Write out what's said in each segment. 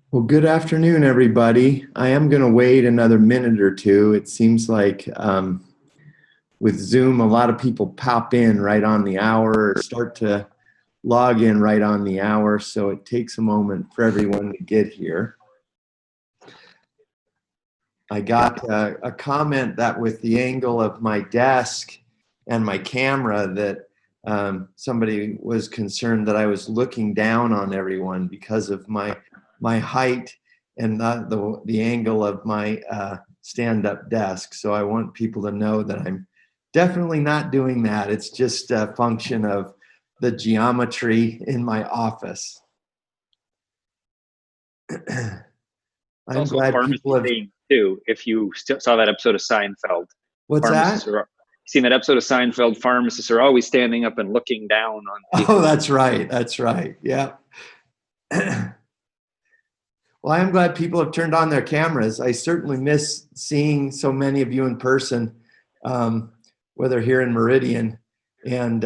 Well, good afternoon, everybody. I am going to wait another minute or two. It seems like with Zoom, a lot of people pop in right on the hour or start to log in right on the hour. So it takes a moment for everyone to get here. I got a comment that with the angle of my desk and my camera that somebody was concerned that I was looking down on everyone because of my height and the angle of my stand-up desk. So I want people to know that I'm definitely not doing that. It's just a function of the geometry in my office. It's I'm also a glad pharmacy people have. thing too. If you saw that episode of Seinfeld, What's pharmacists that? are seen that episode of Seinfeld. Pharmacists are always standing up and looking down on Oh, people. that's right. That's right. Yeah. Well, I'm glad people have turned on their cameras. I certainly miss seeing so many of you in person, whether here in Meridian. And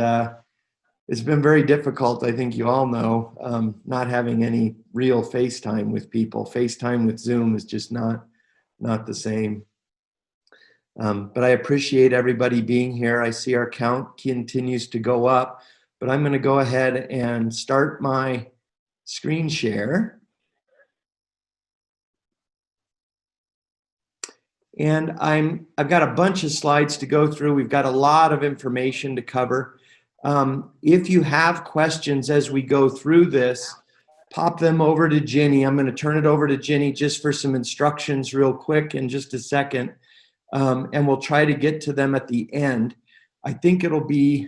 it's been very difficult, I think you all know, not having any real FaceTime with people. FaceTime with Zoom is just not the same. But I appreciate everybody being here. I see our count continues to go up, but I'm going to go ahead and start my screen share. And I've got a bunch of slides to go through. We've got a lot of information to cover. If you have questions as we go through this, pop them over to Ginny. I'm going to turn it over to Ginny just for some instructions real quick in just a second. And we'll try to get to them at the end. I think it'll be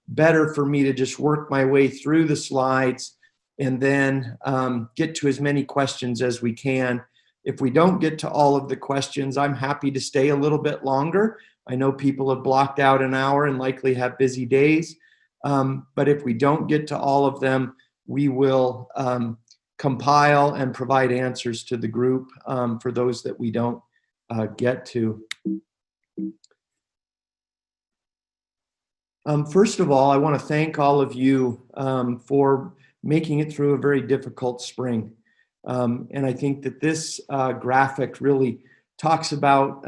better for me to just work my way through the slides and then get to as many questions as we can. If we don't get to all of the questions, I'm happy to stay a little bit longer. I know people have blocked out an hour and likely have busy days. But if we don't get to all of them, we will compile and provide answers to the group for those that we don't get to. First of all, I want to thank all of you for making it through a very difficult spring. And I think that this graphic really talks about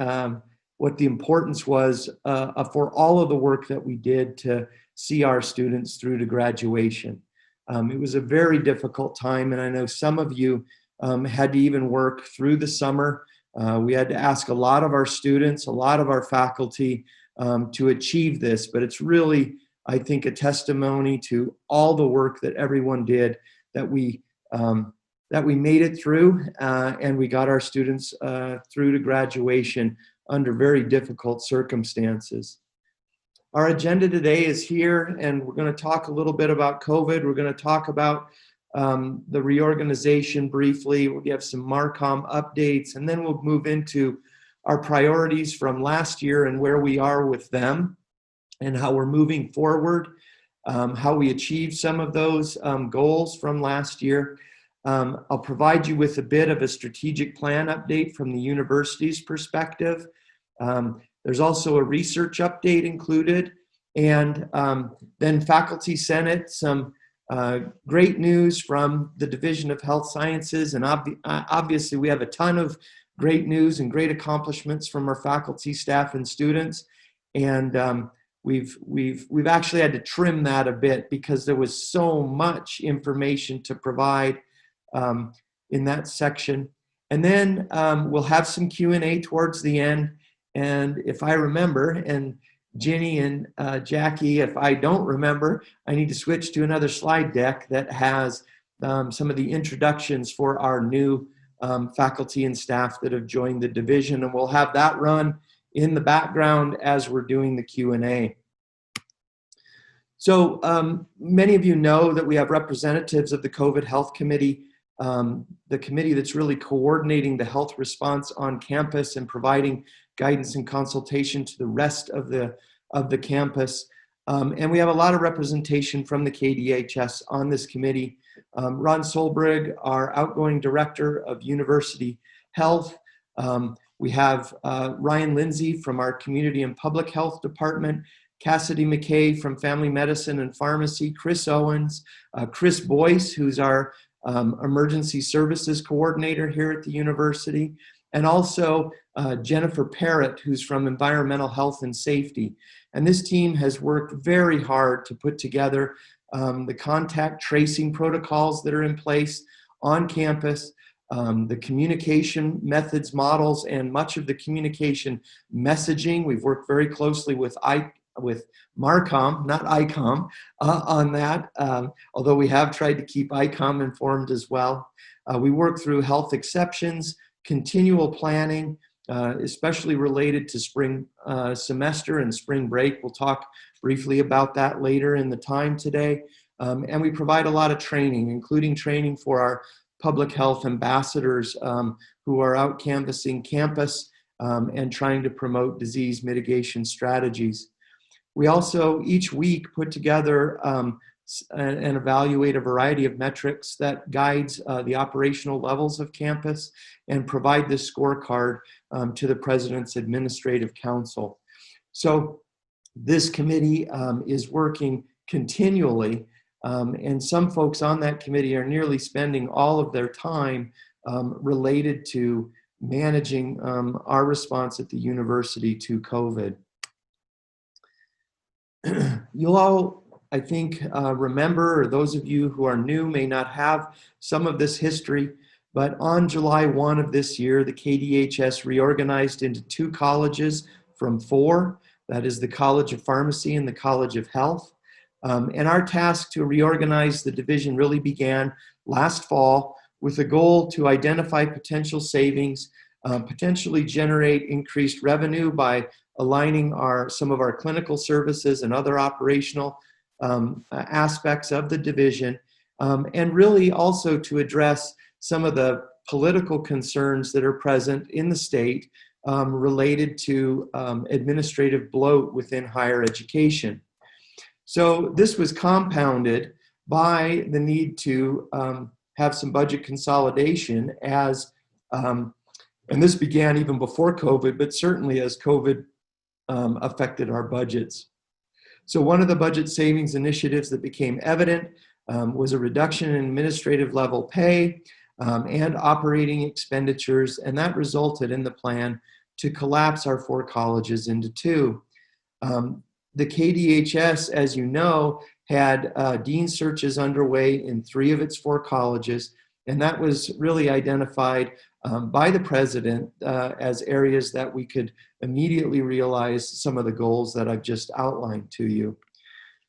what the importance was for all of the work that we did to see our students through to graduation. It was a very difficult time, and I know some of you had to even work through the summer. We had to ask a lot of our students, a lot of our faculty to achieve this, but it's really, I think, a testimony to all the work that everyone did that we made it through and we got our students through to graduation under very difficult circumstances. Our agenda today is here, and we're going to talk a little bit about COVID. We're going to talk about the reorganization briefly. We'll have some Marcom updates, and then we'll move into our priorities from last year and where we are with them and how we're moving forward, how we achieved some of those goals from last year. I'll provide you with a bit of a strategic plan update from the university's perspective. There's also a research update included, and then Faculty Senate, some great news from the Division of Health Sciences, and obviously we have a ton of great news and great accomplishments from our faculty, staff, and students. And we've actually had to trim that a bit because there was so much information to provide in that section. And then we'll have some Q&A towards the end. And if I remember, and Ginny and Jackie, if I don't remember, I need to switch to another slide deck that has some of the introductions for our new faculty and staff that have joined the division, and we'll have that run in the background as we're doing the Q&A. So many of you know that we have representatives of the COVID Health Committee, the committee that's really coordinating the health response on campus and providing guidance and consultation to the rest of the campus. And we have a lot of representation from the KDHS on this committee. Ron Solbrig, our outgoing director of university health. We have Ryan Lindsay from our community and public health department, Cassidy McKay from family medicine and pharmacy, Chris Owens, Chris Boyce, who's our emergency services coordinator here at the university, and also Jennifer Parrott, who's from environmental health and safety. And this team has worked very hard to put together the contact tracing protocols that are in place on campus, the communication methods, models, and much of the communication messaging. We've worked very closely with MARCOM, not ICOM, on that, although we have tried to keep ICOM informed as well. We work through health exceptions, continual planning, especially related to spring semester and spring break. We'll talk briefly about that later in the time today. And we provide a lot of training, including training for our public health ambassadors who are out canvassing campus and trying to promote disease mitigation strategies. We also each week put together and evaluate a variety of metrics that guides the operational levels of campus and provide this scorecard to the President's Administrative Council. So this committee is working continually, and some folks on that committee are nearly spending all of their time related to managing our response at the university to COVID. You'll all, I think, remember, or those of you who are new may not have some of this history, but on July 1 of this year, the KDHS reorganized into 2 colleges from 4. That is the College of Pharmacy and the College of Health. And our task to reorganize the division really began last fall with a goal to identify potential savings, potentially generate increased revenue by aligning some of our clinical services and other operational aspects of the division, and really also to address some of the political concerns that are present in the state related to administrative bloat within higher education. So this was compounded by the need to have some budget consolidation as, and this began even before COVID, but certainly as COVID affected our budgets. So one of the budget savings initiatives that became evident was a reduction in administrative level pay and operating expenditures, and that resulted in the plan to collapse our 4 colleges into 2. The KDHS, as you know, had dean searches underway in 3 of its 4 colleges, and that was really identified by the president as areas that we could immediately realize some of the goals that I've just outlined to you.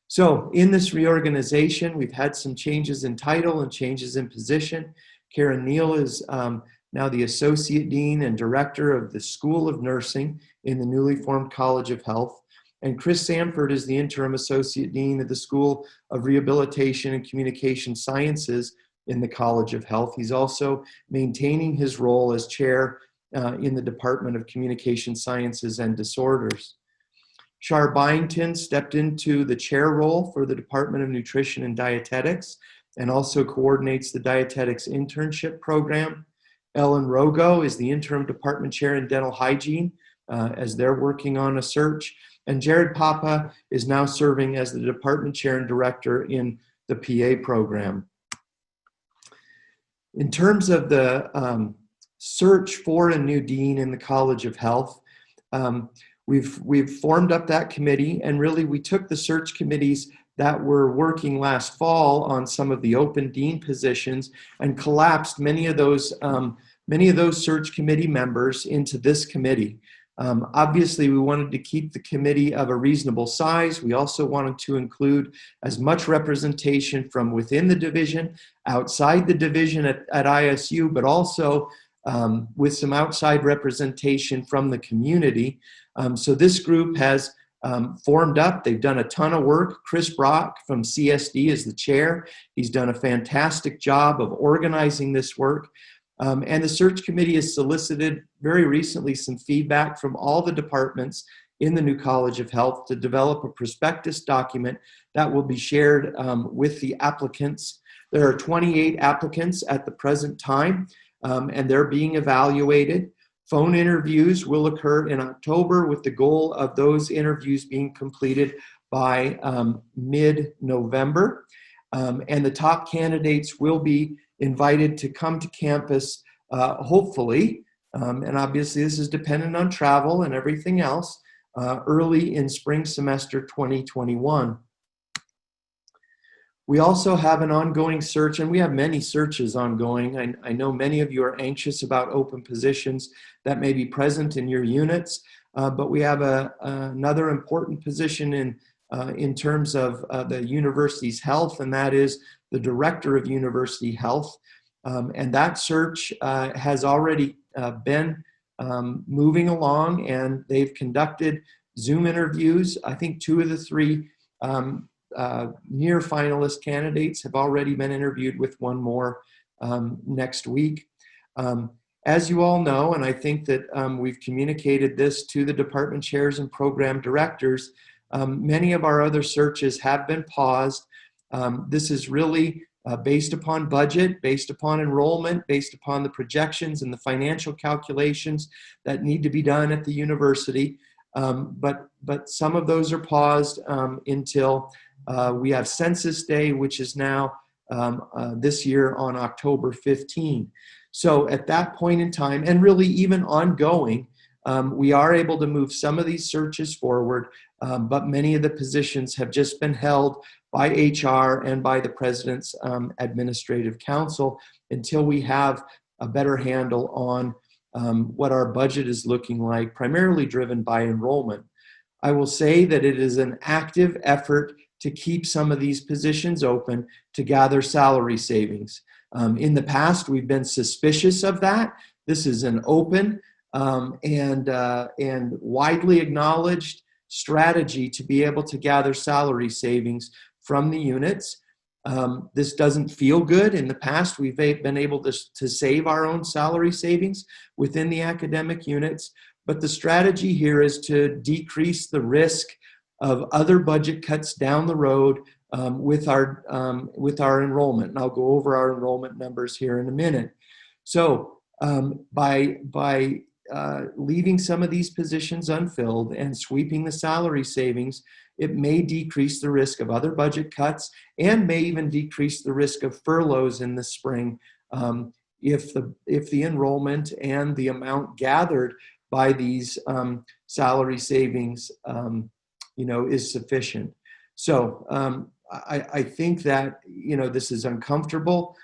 So in this reorganization, we've had some changes in title and changes in position. Karen Neal is now the Associate Dean and Director of the School of Nursing in the newly formed College of Health. And Chris Sanford is the Interim Associate Dean of the School of Rehabilitation and Communication Sciences in the College of Health. He's also maintaining his role as chair in the Department of Communication Sciences and Disorders. Shar Byington stepped into the chair role for the Department of Nutrition and Dietetics and also coordinates the dietetics internship program. Ellen Rogo is the interim department chair in dental hygiene as they're working on a search. And Jared Papa is now serving as the department chair and director in the PA program. In terms of the search for a new dean in the College of Health, we've formed up that committee, and really we took the search committees that were working last fall on some of the open dean positions and collapsed many of those search committee members into this committee. Obviously, we wanted to keep the committee of a reasonable size. We also wanted to include as much representation from within the division, outside the division at ISU, but also with some outside representation from the community. So this group has formed up. They've done a ton of work. Chris Brock from CSD is the chair. He's done a fantastic job of organizing this work. And the search committee has solicited very recently some feedback from all the departments in the new College of Health to develop a prospectus document that will be shared with the applicants. There are 28 applicants at the present time, and they're being evaluated. Phone interviews will occur in October with the goal of those interviews being completed by mid-November. And the top candidates will be invited to come to campus, hopefully, and obviously this is dependent on travel and everything else, early in spring semester 2021. We also have an ongoing search, and we have many searches ongoing. I know many of you are anxious about open positions that may be present in your units, but we have another important position in terms of the university's health, and that is the director of university health. And that search has already been moving along, and they've conducted Zoom interviews. I think 2 of the 3 near finalist candidates have already been interviewed, with 1 more next week. As you all know, and I think that we've communicated this to the department chairs and program directors, many of our other searches have been paused. This is really based upon budget, based upon enrollment, based upon the projections and the financial calculations that need to be done at the university. But some of those are paused until we have Census Day, which is now this year on October 15. So at that point in time, and really even ongoing, we are able to move some of these searches forward, but many of the positions have just been held by HR and by the President's Administrative Council until we have a better handle on what our budget is looking like, primarily driven by enrollment. I will say that it is an active effort to keep some of these positions open to gather salary savings. In the past, we've been suspicious of that. This is an open and widely acknowledged strategy to be able to gather salary savings from the units. This doesn't feel good. In the past, we've been able to save our own salary savings within the academic units, but the strategy here is to decrease the risk of other budget cuts down the road with our enrollment. And I'll go over our enrollment numbers here in a minute. So by leaving some of these positions unfilled and sweeping the salary savings, it may decrease the risk of other budget cuts and may even decrease the risk of furloughs in the spring if the enrollment and the amount gathered by these salary savings is sufficient. So I think that this is uncomfortable.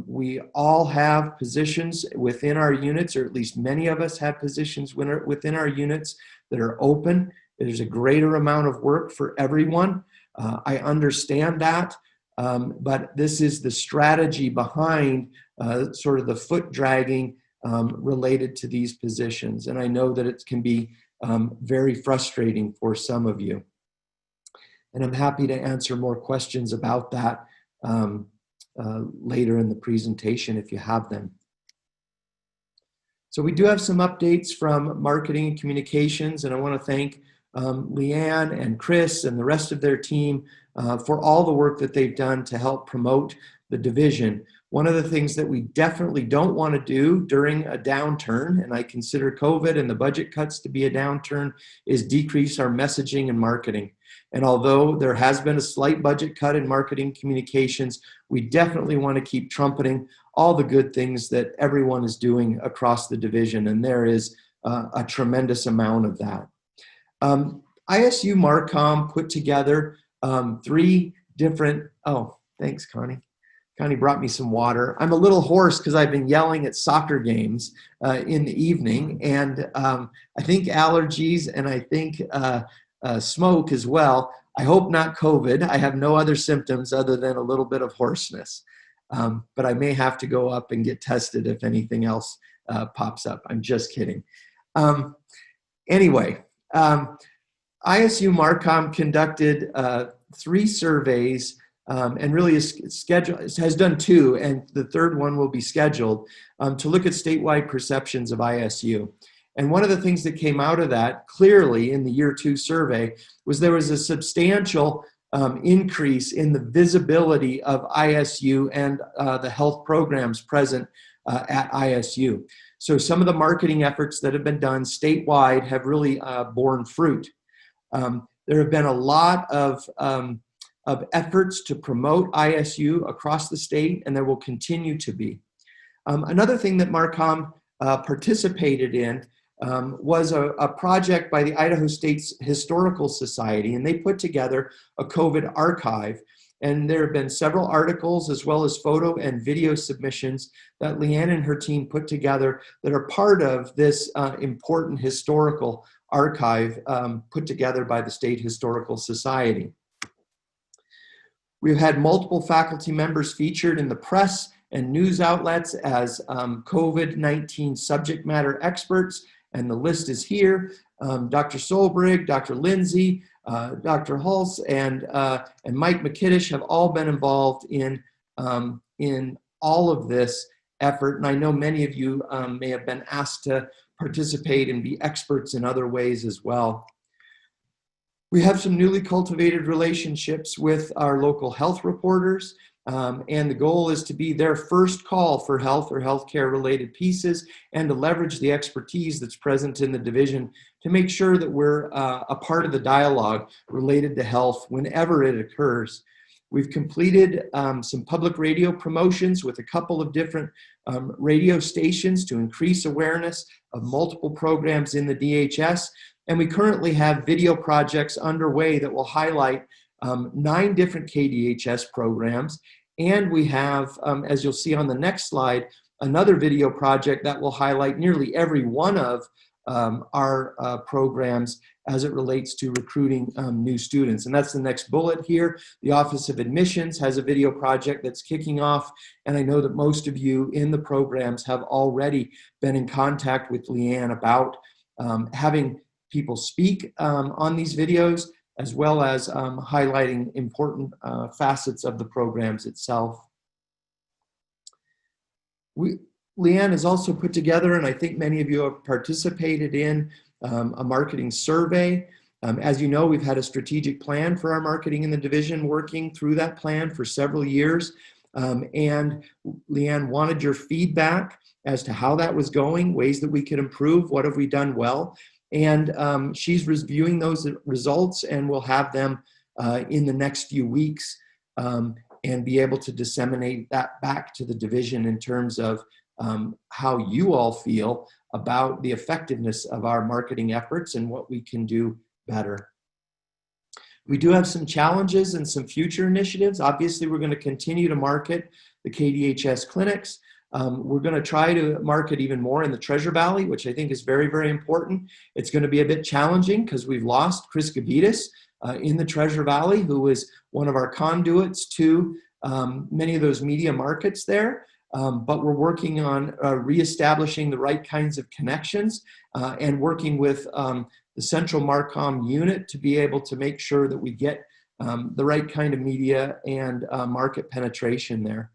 We all have positions within our units, or at least many of us have positions within our units that are open. There's a greater amount of work for everyone. I understand that, but this is the strategy behind sort of the foot dragging related to these positions. And I know that it can be very frustrating for some of you. And I'm happy to answer more questions about that later in the presentation if you have them. So we do have some updates from marketing and communications, and I want to thank Leanne and Chris and the rest of their team for all the work that they've done to help promote the division. One of the things that we definitely don't want to do during a downturn, and I consider COVID and the budget cuts to be a downturn, is decrease our messaging and marketing. And although there has been a slight budget cut in marketing communications, we definitely want to keep trumpeting all the good things that everyone is doing across the division, and there is a tremendous amount of that. ISU Marcom put together 3 different, oh, thanks, Connie. Connie brought me some water. I'm a little hoarse because I've been yelling at soccer games in the evening, and I think allergies and I think smoke as well. I hope not COVID. I have no other symptoms other than a little bit of hoarseness, but I may have to go up and get tested if anything else pops up. I'm just kidding. Anyway, ISU Marcom conducted 3 surveys and really has done 2, and the 3rd one will be scheduled to look at statewide perceptions of ISU. And one of the things that came out of that clearly in the year 2 survey was there was a substantial increase in the visibility of ISU and the health programs present at ISU. So some of the marketing efforts that have been done statewide have really borne fruit. There have been a lot of of efforts to promote ISU across the state, and there will continue to be. Another thing that Marcom participated in was a project by the Idaho State's Historical Society, and they put together a COVID archive. And there have been several articles as well as photo and video submissions that Leanne and her team put together that are part of this important historical archive put together by the State Historical Society. We've had multiple faculty members featured in the press and news outlets as COVID-19 subject matter experts, and the list is here. Dr. Solbrig, Dr. Lindsay, Dr. Hulse, and Mike McKiddish have all been involved in all of this effort, and I know many of you may have been asked to participate and be experts in other ways as well. We have some newly cultivated relationships with our local health reporters, and the goal is to be their first call for health or healthcare related pieces and to leverage the expertise that's present in the division to make sure that we're a part of the dialogue related to health whenever it occurs. We've completed some public radio promotions with a couple of different radio stations to increase awareness of multiple programs in the DHS. And we currently have video projects underway that will highlight 9 different KDHS programs. And we have, as you'll see on the next slide, another video project that will highlight nearly every one of our programs as it relates to recruiting new students. And that's the next bullet here. The Office of Admissions has a video project that's kicking off. And I know that most of you in the programs have already been in contact with Leanne about having people speak on these videos, as well as highlighting important facets of the programs itself. Leanne has also put together, and I think many of you have participated in, a marketing survey. As you know, we've had a strategic plan for our marketing in the division, working through that plan for several years. And Leanne wanted your feedback as to how that was going, ways that we could improve, what have we done well. And she's reviewing those results, and we'll have them in the next few weeks and be able to disseminate that back to the division in terms of how you all feel about the effectiveness of our marketing efforts and what we can do better. We do have some challenges and some future initiatives. Obviously, we're going to continue to market the KDHS clinics. We're going to try to market even more in the Treasure Valley, which I think is very, very important. It's going to be a bit challenging because we've lost Chris Gavitas in the Treasure Valley, who is one of our conduits to many of those media markets there. But we're working on reestablishing the right kinds of connections and working with the Central Marcom unit to be able to make sure that we get the right kind of media and market penetration there.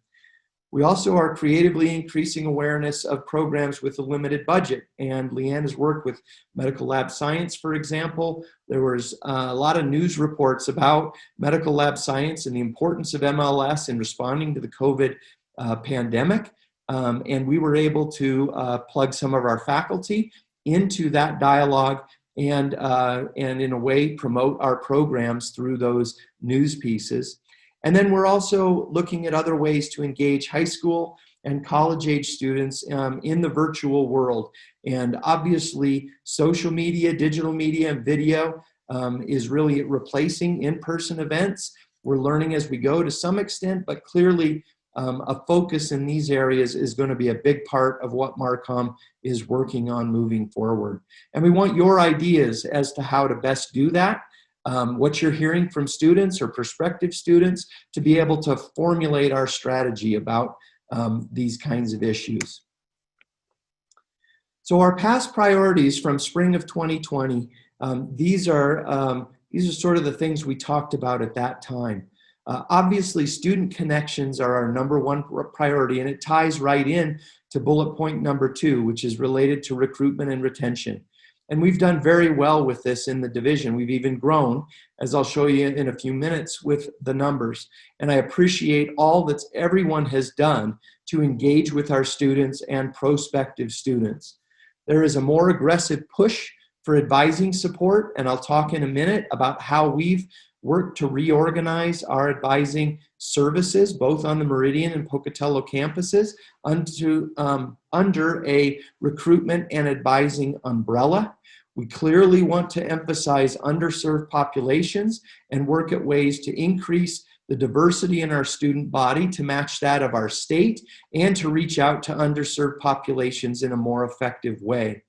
We also are creatively increasing awareness of programs with a limited budget. And Leanne has worked with medical lab science, for example. There was a lot of news reports about medical lab science and the importance of MLS in responding to the COVID pandemic. And we were able to plug some of our faculty into that dialogue and in a way promote our programs through those news pieces. And then we're also looking at other ways to engage high school and college age students in the virtual world. And obviously, social media, digital media, and video is really replacing in-person events. We're learning as we go to some extent, but clearly a focus in these areas is going to be a big part of what Marcom is working on moving forward. And we want your ideas as to how to best do that. What you're hearing from students or prospective students to be able to formulate our strategy about these kinds of issues. So our past priorities from spring of 2020, these are sort of the things we talked about at that time. Obviously, student connections are our #1 priority, and it ties right in to bullet point #2, which is related to recruitment and retention. And we've done very well with this in the division. We've even grown, as I'll show you in a few minutes, with the numbers. And I appreciate all that everyone has done to engage with our students and prospective students. There is a more aggressive push for advising support, and I'll talk in a minute about how we've worked to reorganize our advising services, both on the Meridian and Pocatello campuses, under a recruitment and advising umbrella. We clearly want to emphasize underserved populations and work at ways to increase the diversity in our student body to match that of our state and to reach out to underserved populations in a more effective way.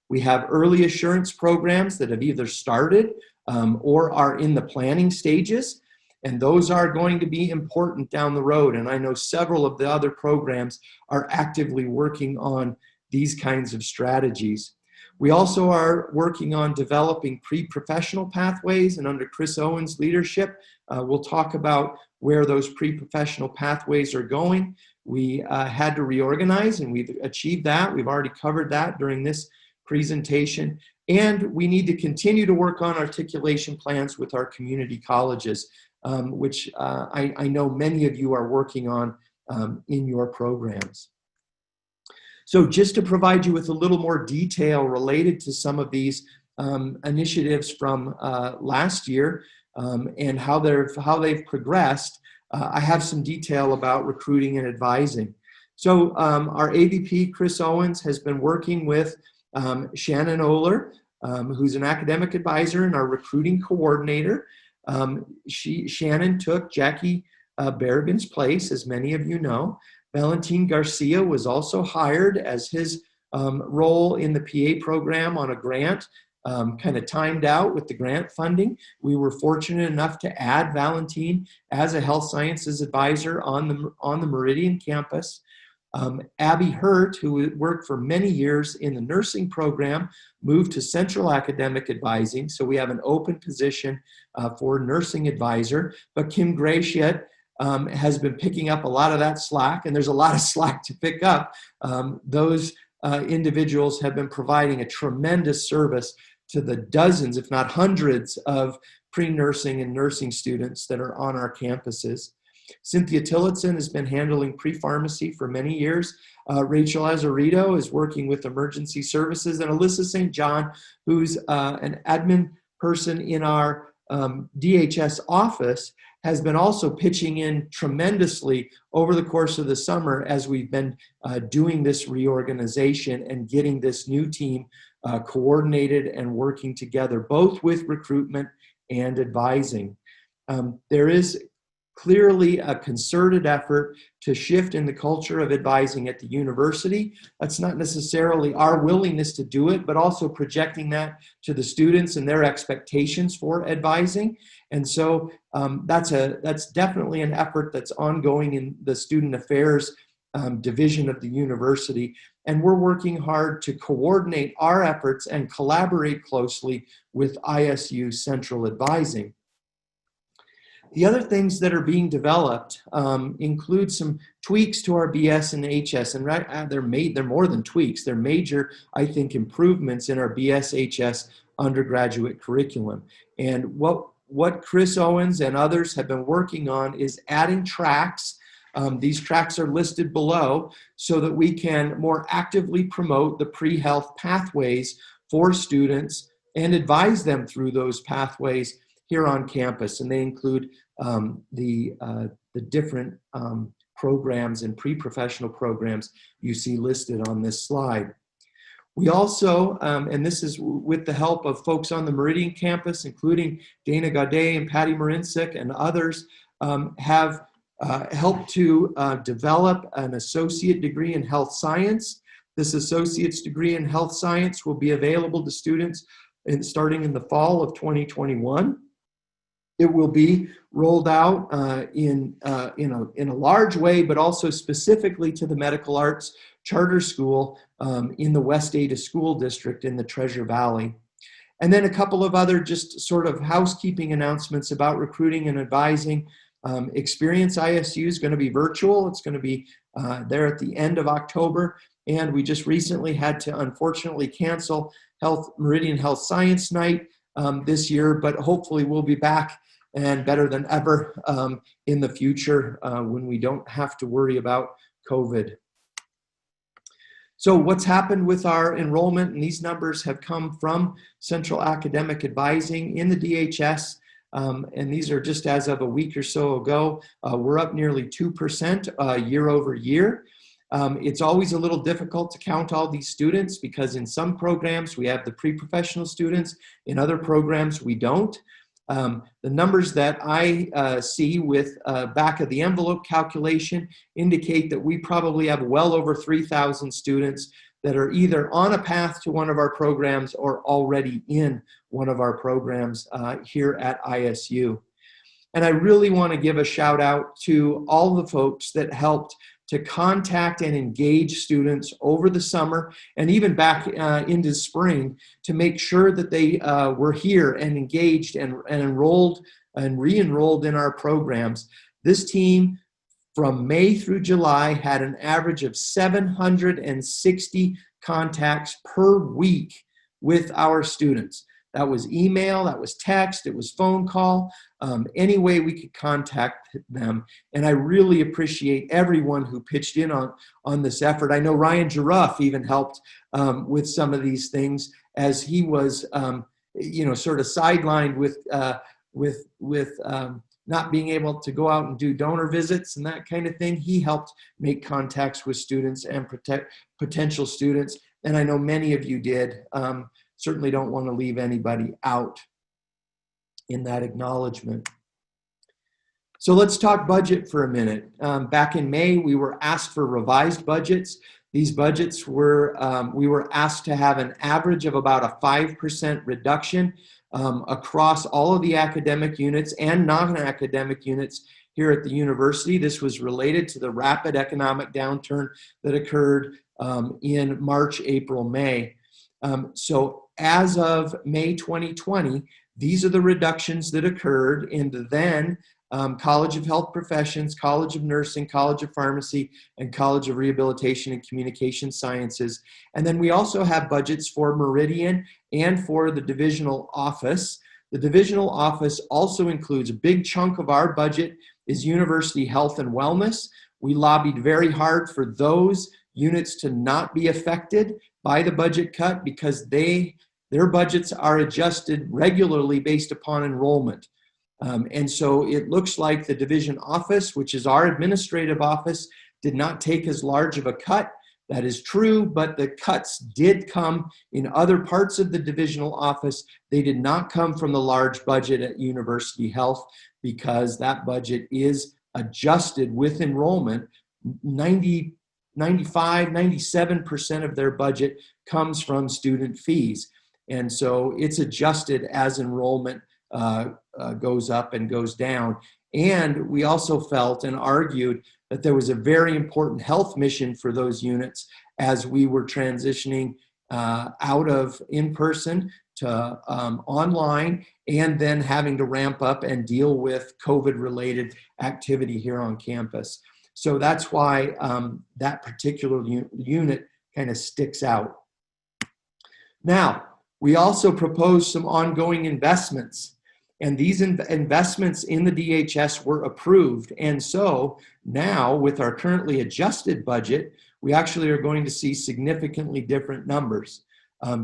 We have early assurance programs that have either started or are in the planning stages, and those are going to be important down the road. And I know several of the other programs are actively working on these kinds of strategies. We also are working on developing pre-professional pathways, and under Chris Owens' leadership, we'll talk about where those pre-professional pathways are going. We had to reorganize, and we've achieved that. We've already covered that during this presentation. And we need to continue to work on articulation plans with our community colleges, which I know many of you are working on in your programs. So just to provide you with a little more detail related to some of these initiatives from last year and how they've progressed, I have some detail about recruiting and advising. So our AVP, Chris Owens, has been working with Shannon Oler, who's an academic advisor and our recruiting coordinator. Shannon took Jackie Berrigan's place, as many of you know. Valentin Garcia was also hired as his role in the PA program on a grant, kind of timed out with the grant funding. We were fortunate enough to add Valentin as a health sciences advisor on the Meridian campus. Abby Hurt, who worked for many years in the nursing program, moved to Central Academic Advising. So we have an open position for nursing advisor, but Kim Gratiot has been picking up a lot of that slack, and there's a lot of slack to pick up. Those individuals have been providing a tremendous service to the dozens, if not hundreds, of pre-nursing and nursing students that are on our campuses. Cynthia Tillotson has been handling pre-pharmacy for many years. Rachel Azarito is working with emergency services, and Alyssa St. John, who's an admin person in our DHS office, has been also pitching in tremendously over the course of the summer as we've been doing this reorganization and getting this new team coordinated and working together, both with recruitment and advising. There is clearly a concerted effort to shift in the culture of advising at the university. That's not necessarily our willingness to do it, but also projecting that to the students and their expectations for advising. And so that's definitely an effort that's ongoing in the student affairs division of the university. And we're working hard to coordinate our efforts and collaborate closely with ISU Central Advising. The other things that are being developed include some tweaks to our BS and HS, and they're more than tweaks. They're major, I think, improvements in our BS-HS undergraduate curriculum. And what Chris Owens and others have been working on is adding tracks. These tracks are listed below so that we can more actively promote the pre-health pathways for students and advise them through those pathways here on campus. And they include the different programs and pre-professional programs you see listed on this slide. We also, and this is with the help of folks on the Meridian campus, including Dana Gaudet and Patty Marincic and others, have helped to develop an associate degree in health science. This associate's degree in health science will be available to students starting in the fall of 2021. It will be rolled out in a large way, but also specifically to the medical arts charter school in the West Ada School District in the Treasure Valley. And then a couple of other just sort of housekeeping announcements about recruiting and advising. Experience ISU is going to be virtual. It's going to be there at the end of October. And we just recently had to unfortunately cancel Meridian Health Science Night this year, but hopefully we'll be back and better than ever in the future when we don't have to worry about COVID. So what's happened with our enrollment, and these numbers have come from Central Academic Advising in the DHS. and these are just as of a week or so ago. We're up nearly 2% year over year. It's always a little difficult to count all these students because in some programs we have the pre-professional students, in other programs we don't. The numbers that I see with back of the envelope calculation indicate that we probably have well over 3,000 students that are either on a path to one of our programs or already in one of our programs here at ISU. And I really want to give a shout out to all the folks that helped to contact and engage students over the summer and even back into spring to make sure that they were here and engaged and enrolled and re-enrolled in our programs. This team from May through July had an average of 760 contacts per week with our students. That was email, that was text, it was phone call, any way we could contact them. And I really appreciate everyone who pitched in on this effort. I know Ryan Giroux even helped with some of these things as he was, sort of sidelined with not being able to go out and do donor visits and that kind of thing. He helped make contacts with students and potential students. And I know many of you did. Certainly don't want to leave anybody out in that acknowledgement. So let's talk budget for a minute. Back in May, we were asked for revised budgets. These budgets were, we were asked to have an average of about a 5% reduction across all of the academic units and non-academic units here at the university. This was related to the rapid economic downturn that occurred in March, April, May. So as of May 2020, these are the reductions that occurred in the then College of Health Professions, College of Nursing, College of Pharmacy, and College of Rehabilitation and Communication Sciences. And then we also have budgets for Meridian and for the divisional office. The divisional office also includes a big chunk of our budget is University Health and Wellness. We lobbied very hard for those units to not be affected by the budget cut because their budgets are adjusted regularly based upon enrollment. And so it looks like the division office, which is our administrative office, did not take as large of a cut. That is true, but the cuts did come in other parts of the divisional office. They did not come from the large budget at University Health because that budget is adjusted with enrollment. 97% of their budget comes from student fees. And so it's adjusted as enrollment goes up and goes down. And we also felt and argued that there was a very important health mission for those units as we were transitioning out of in-person to online and then having to ramp up and deal with COVID-related activity here on campus. So that's why that particular unit kind of sticks out. Now, we also proposed some ongoing investments, and these investments in the DHS were approved. And so now with our currently adjusted budget, we actually are going to see significantly different numbers.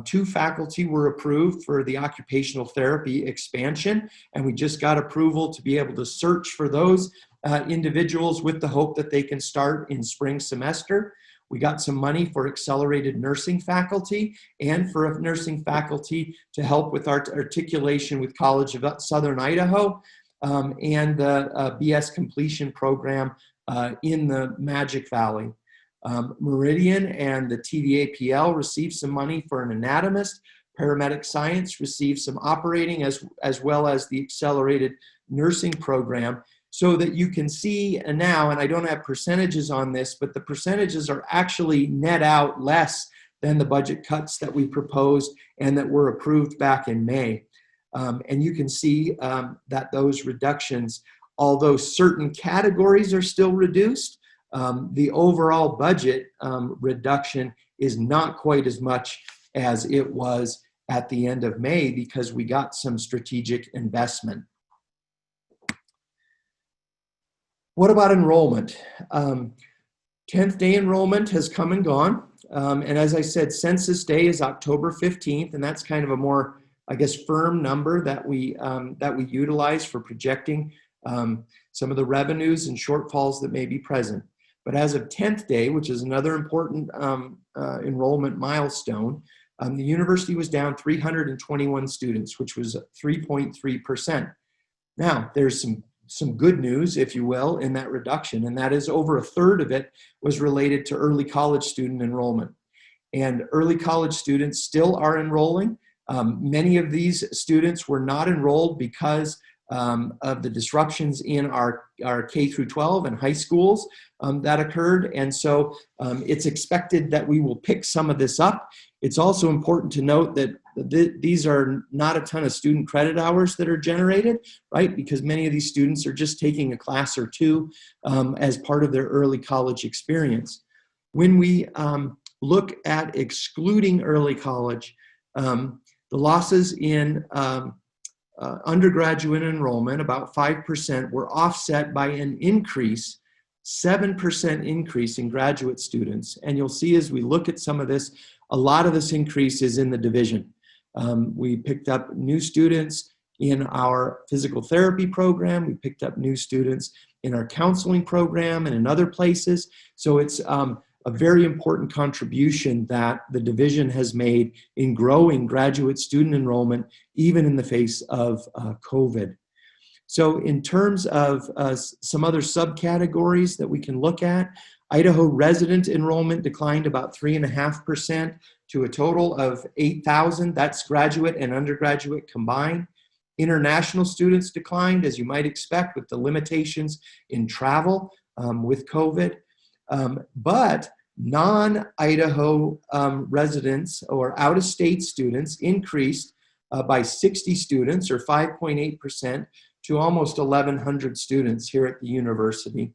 2 faculty were approved for the occupational therapy expansion, and we just got approval to be able to search for those individuals with the hope that they can start in spring semester. We got some money for accelerated nursing faculty and for nursing faculty to help with our articulation with College of Southern Idaho and the BS completion program in the Magic Valley. Meridian and the TDAPL received some money for an anatomist. Paramedic Science received some operating as well as the accelerated nursing program. So that you can see now, and I don't have percentages on this, but the percentages are actually net out less than the budget cuts that we proposed and that were approved back in May. And you can see that those reductions, although certain categories are still reduced, the overall budget reduction is not quite as much as it was at the end of May because we got some strategic investment. What about enrollment? 10th day enrollment has come and gone. And as I said, Census Day is October 15th, and that's kind of a more I guess, firm number that we utilize for projecting some of the revenues and shortfalls that may be present. But as of 10th day, which is another important enrollment milestone, the university was down 321 students, which was 3.3%. Now, there's some good news, if you will, in that reduction, and that is over a third of it was related to early college student enrollment. And early college students still are enrolling. Many of these students were not enrolled because of the disruptions in our K through 12 and high schools that occurred. And so it's expected that we will pick some of this up. It's also important to note that these are not a ton of student credit hours that are generated, right? Because many of these students are just taking a class or two as part of their early college experience. When we look at excluding early college, the losses in undergraduate enrollment, about 5%, were offset by an increase, 7% increase in graduate students. And you'll see as we look at some of this, a lot of this increase is in the division. We picked up new students in our physical therapy program. We picked up new students in our counseling program and in other places. So it's a very important contribution that the division has made in growing graduate student enrollment, even in the face of COVID. So in terms of some other subcategories that we can look at, Idaho resident enrollment declined about 3.5% to a total of 8,000. That's graduate and undergraduate combined. International students declined, as you might expect, with the limitations in travel with COVID. But non-Idaho residents or out-of-state students increased by 60 students, or 5.8%, to almost 1,100 students here at the university.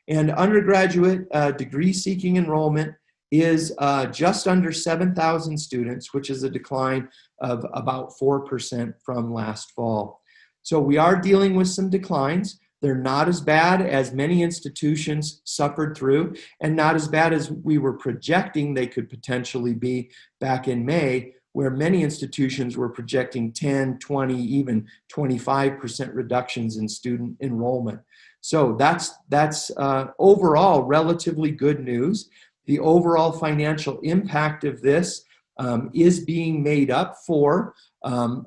And undergraduate degree-seeking enrollment is just under 7,000 students, which is a decline of about 4% from last fall. So we are dealing with some declines. They're not as bad as many institutions suffered through, and not as bad as we were projecting they could potentially be back in May, where many institutions were projecting 10, 20, even 25% reductions in student enrollment. So that's overall relatively good news. The overall financial impact of this is being made up for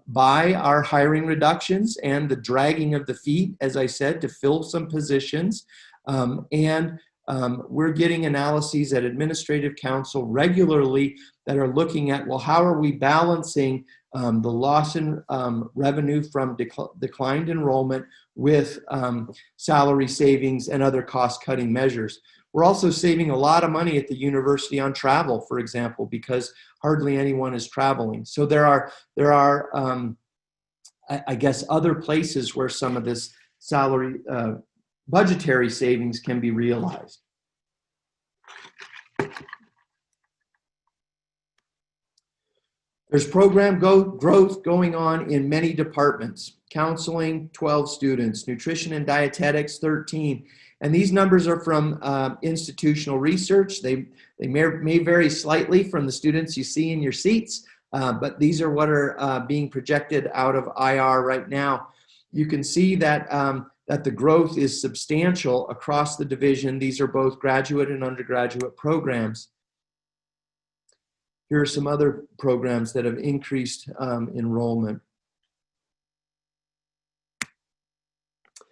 by our hiring reductions and the dragging of the feet, as I said, to fill some positions. We're getting analyses at Administrative Council regularly that are looking at, well, how are we balancing the loss in revenue from declined enrollment with salary savings and other cost-cutting measures. We're also saving a lot of money at the university on travel, for example, because hardly anyone is traveling. So there are I guess, other places where some of this salary budgetary savings can be realized. There's program growth going on in many departments. Counseling, 12 students. Nutrition and dietetics, 13. And these numbers are from institutional research. They may vary slightly from the students you see in your seats, but these are what are being projected out of IR right now. You can see that, that the growth is substantial across the division. These are both graduate and undergraduate programs. Here are some other programs that have increased enrollment.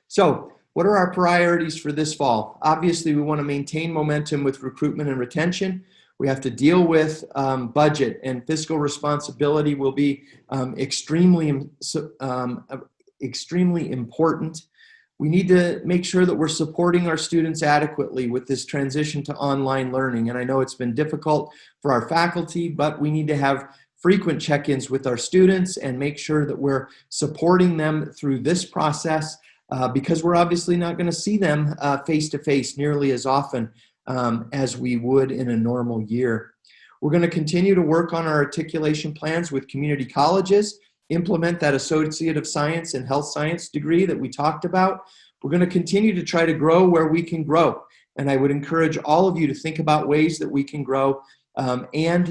So, what are our priorities for this fall? Obviously, we want to maintain momentum with recruitment and retention. We have to deal with budget, and fiscal responsibility will be extremely important. We need to make sure that we're supporting our students adequately with this transition to online learning. And I know it's been difficult for our faculty, but we need to have frequent check-ins with our students and make sure that we're supporting them through this process because we're obviously not going to see them face-to-face nearly as often as we would in a normal year. We're going to continue to work on our articulation plans with community colleges, implement that Associate of Science and Health Science degree that we talked about. We're going to continue to try to grow where we can grow. And I would encourage all of you to think about ways that we can grow and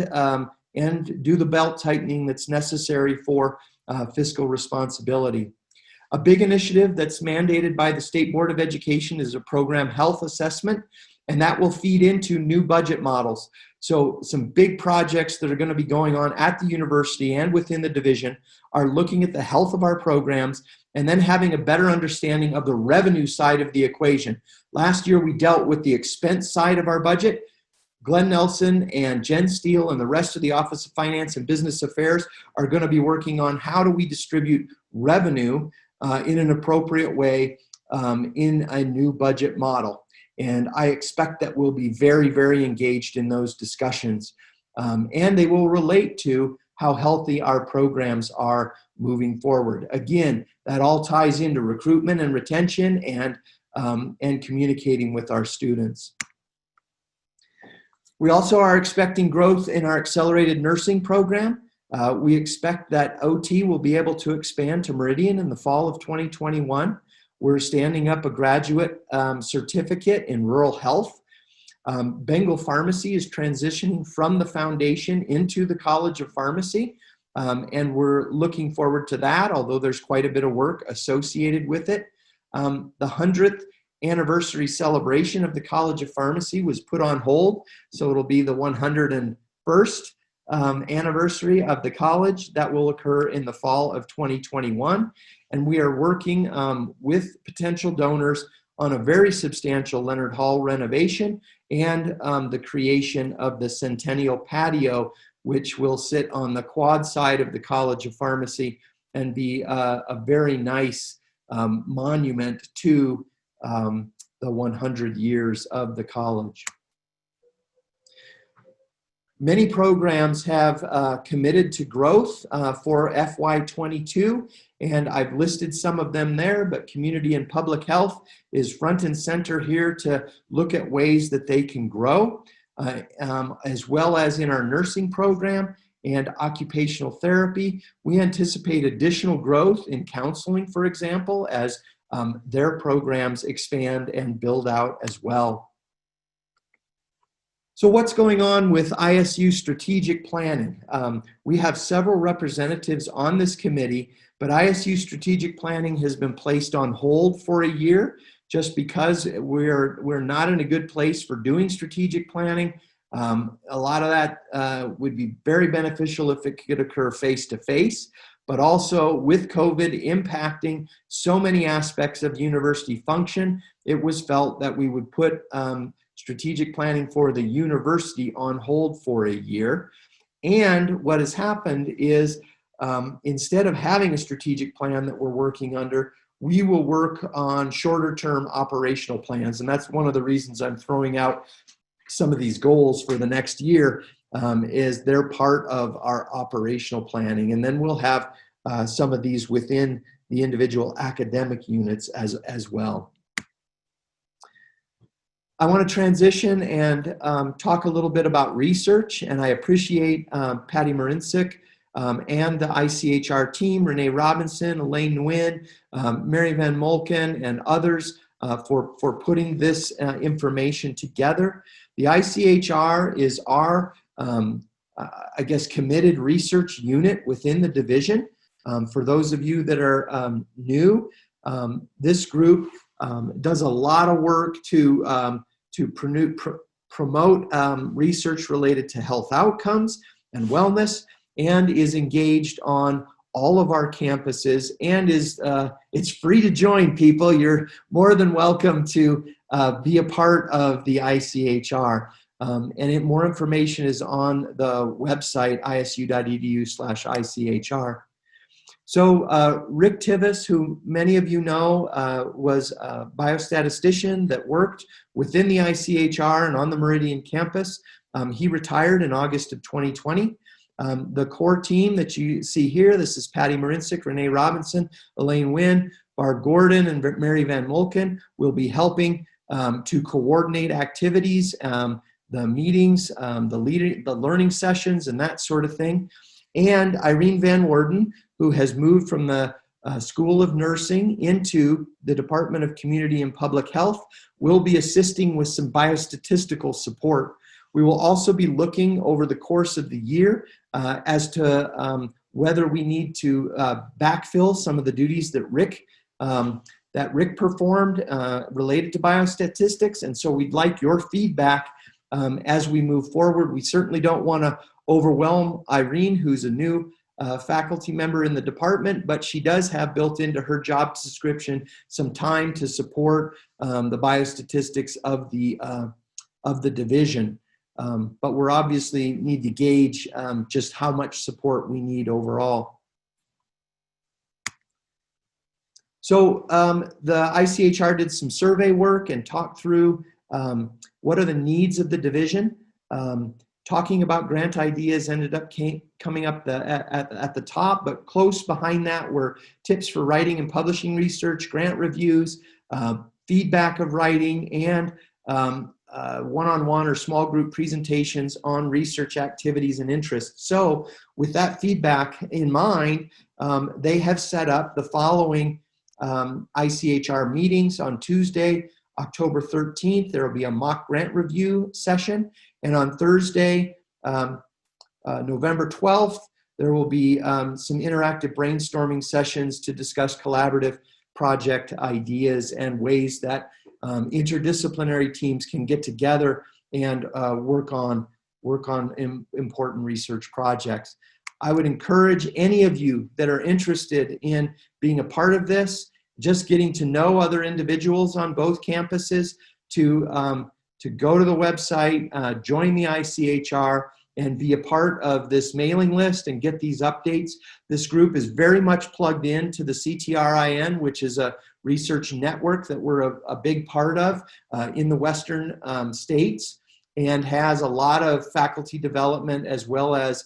do the belt tightening that's necessary for fiscal responsibility. A big initiative that's mandated by the State Board of Education is a program health assessment, and that will feed into new budget models. So some big projects that are going to be going on at the university and within the division are looking at the health of our programs and then having a better understanding of the revenue side of the equation. Last year, we dealt with the expense side of our budget. Glenn Nelson and Jen Steele and the rest of the Office of Finance and Business Affairs are going to be working on how do we distribute revenue in an appropriate way in a new budget model. And I expect that we'll be very, very engaged in those discussions. And they will relate to how healthy our programs are moving forward. Again, that all ties into recruitment and retention and communicating with our students. We also are expecting growth in our accelerated nursing program. We expect that OT will be able to expand to Meridian in the fall of 2021. We're standing up a graduate certificate in rural health. Bengal Pharmacy is transitioning from the foundation into the College of Pharmacy, and we're looking forward to that, although there's quite a bit of work associated with it. The 100th anniversary celebration of the College of Pharmacy was put on hold, so it'll be the 101st anniversary of the college that will occur in the fall of 2021. And we are working with potential donors on a very substantial Leonard Hall renovation and the creation of the Centennial Patio, which will sit on the quad side of the College of Pharmacy and be a very nice monument to the 100 years of the college. Many programs have committed to growth for FY22, and I've listed some of them there, but community and public health is front and center here to look at ways that they can grow, as well as in our nursing program and occupational therapy. We anticipate additional growth in counseling, for example, as their programs expand and build out as well. So what's going on with ISU strategic planning? We have several representatives on this committee, but ISU strategic planning has been placed on hold for a year just because we're not in a good place for doing strategic planning. A lot of that would be very beneficial if it could occur face-to-face, but also with COVID impacting so many aspects of university function, it was felt that we would put strategic planning for the university on hold for a year. And what has happened is instead of having a strategic plan that we're working under, we will work on shorter term operational plans. And that's one of the reasons I'm throwing out some of these goals for the next year is they're part of our operational planning. And then we'll have some of these within the individual academic units as well. I want to transition and talk a little bit about research, and I appreciate Patty Marincic and the ICHR team, Renee Robinson, Elaine Nguyen, Mary Van Molken, and others for putting this information together. The ICHR is our, I guess, committed research unit within the division. For those of you that are new, this group does a lot of work to promote research related to health outcomes and wellness, and is engaged on all of our campuses, and is it's free to join, people. You're more than welcome to be a part of the ICHR. More information is on the website isu.edu/ICHR. So Rick Tivis, who many of you know, was a biostatistician that worked within the ICHR and on the Meridian campus. He retired in August of 2020. The core team that you see here, this is Patty Marincic, Renee Robinson, Elaine Nguyen, Barb Gordon, and Mary Van Molken, will be helping to coordinate activities, the meetings, the learning sessions, and that sort of thing. And Irene Van Worden, who has moved from the School of Nursing into the Department of Community and Public Health, will be assisting with some biostatistical support. We will also be looking over the course of the year as to whether we need to backfill some of the duties that Rick performed related to biostatistics. And so we'd like your feedback as we move forward. We certainly don't want to overwhelm Irene, who's a new faculty member in the department, but she does have built into her job description some time to support the biostatistics of the division. But we're obviously need to gauge just how much support we need overall. So the ICHR did some survey work and talked through what are the needs of the division. Talking about grant ideas ended up coming up at the top, but close behind that were tips for writing and publishing research, grant reviews, feedback of writing, and one-on-one or small group presentations on research activities and interests. So with that feedback in mind, they have set up the following ICHR meetings. On Tuesday, October 13th, there will be a mock grant review session. And on Thursday, November 12th, there will be some interactive brainstorming sessions to discuss collaborative project ideas and ways that interdisciplinary teams can get together and work on important research projects. I would encourage any of you that are interested in being a part of this, just getting to know other individuals on both campuses, to go to the website, join the ICHR, and be a part of this mailing list and get these updates. This group is very much plugged into the CTRIN, which is a research network that we're a big part of in the Western states, and has a lot of faculty development as well as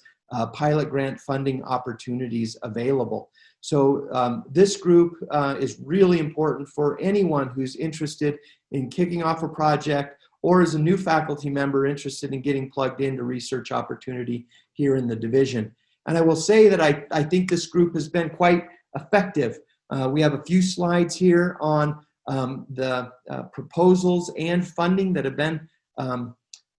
pilot grant funding opportunities available. So this group is really important for anyone who's interested in kicking off a project, or as a new faculty member interested in getting plugged into research opportunity here in the division. And I will say that I think this group has been quite effective. We have a few slides here on the proposals and funding that have been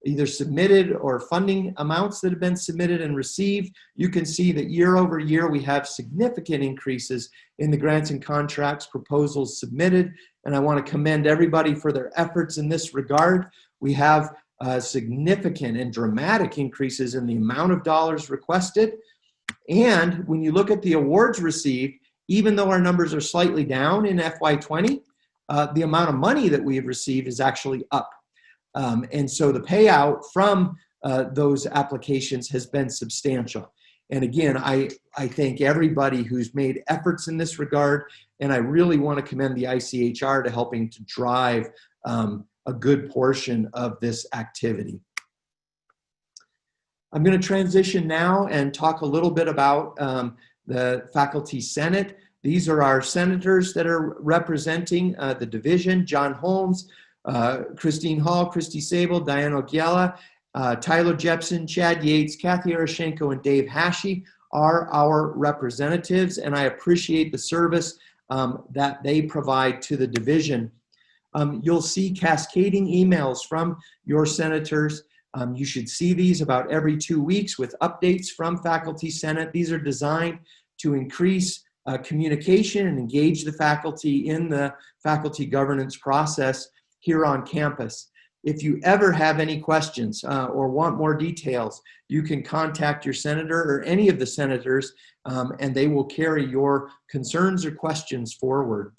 either submitted or funding amounts that have been submitted and received. You can see that year over year we have significant increases in the grants and contracts proposals submitted, and I want to commend everybody for their efforts in this regard. We have significant and dramatic increases in the amount of dollars requested, and when you look at the awards received, even though our numbers are slightly down in FY20, the amount of money that we have received is actually up. And so the payout from those applications has been substantial. And again, I thank everybody who's made efforts in this regard, and I really want to commend the ICHR to helping to drive a good portion of this activity. I'm going to transition now and talk a little bit about the Faculty Senate. These are our senators that are representing the division: John Holmes, Christine Hall, Christy Sable, Diane Ogiela, Tyler Jepson, Chad Yates, Kathy Arashenko, and Dave Hashi are our representatives, and I appreciate the service that they provide to the division. You'll see cascading emails from your senators. You should see these about every 2 weeks with updates from Faculty Senate. These are designed to increase communication and engage the faculty in the faculty governance process here on campus. If you ever have any questions or want more details, you can contact your senator or any of the senators, and they will carry your concerns or questions forward.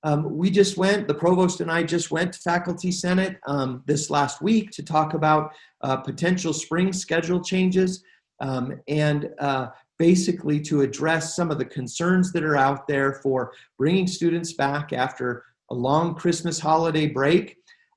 The provost and I just went to Faculty Senate this last week to talk about potential spring schedule changes and basically to address some of the concerns that are out there for bringing students back after a long Christmas holiday break,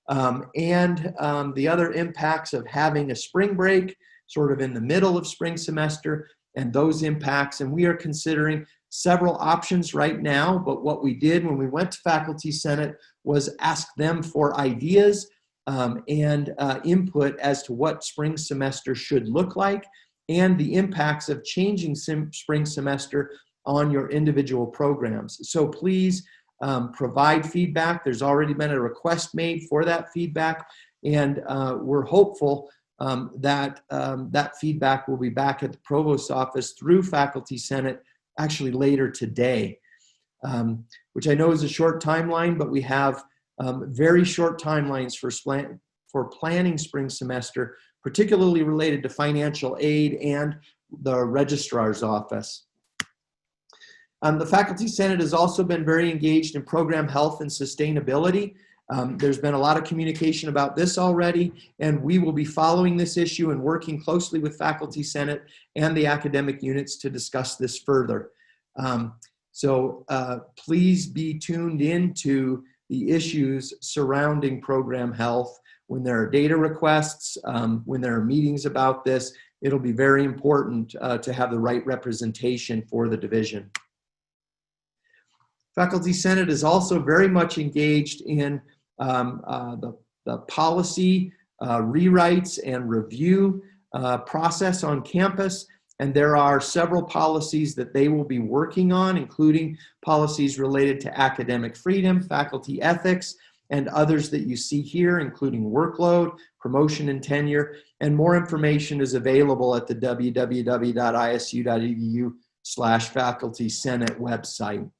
and the other impacts of having a spring break sort of in the middle of spring semester and those impacts. And we are considering several options right now, but what we did when we went to Faculty Senate was ask them for ideas and input as to what spring semester should look like and the impacts of changing spring semester on your individual programs. So please provide feedback. There's already been a request made for that feedback, and we're hopeful that feedback will be back at the Provost's office through Faculty Senate actually later today, which I know is a short timeline, but we have very short timelines for planning spring semester, particularly related to financial aid and the registrar's office. The Faculty Senate has also been very engaged in program health and sustainability. There's been a lot of communication about this already, and we will be following this issue and working closely with Faculty Senate and the academic units to discuss this further. So please be tuned into the issues surrounding program health. When there are data requests, when there are meetings about this, it'll be very important to have the right representation for the division. Faculty Senate is also very much engaged in the policy rewrites and review process on campus. And there are several policies that they will be working on, including policies related to academic freedom, faculty ethics, and others that you see here, including workload, promotion and tenure. And more information is available at the www.isu.edu/Faculty Senate website.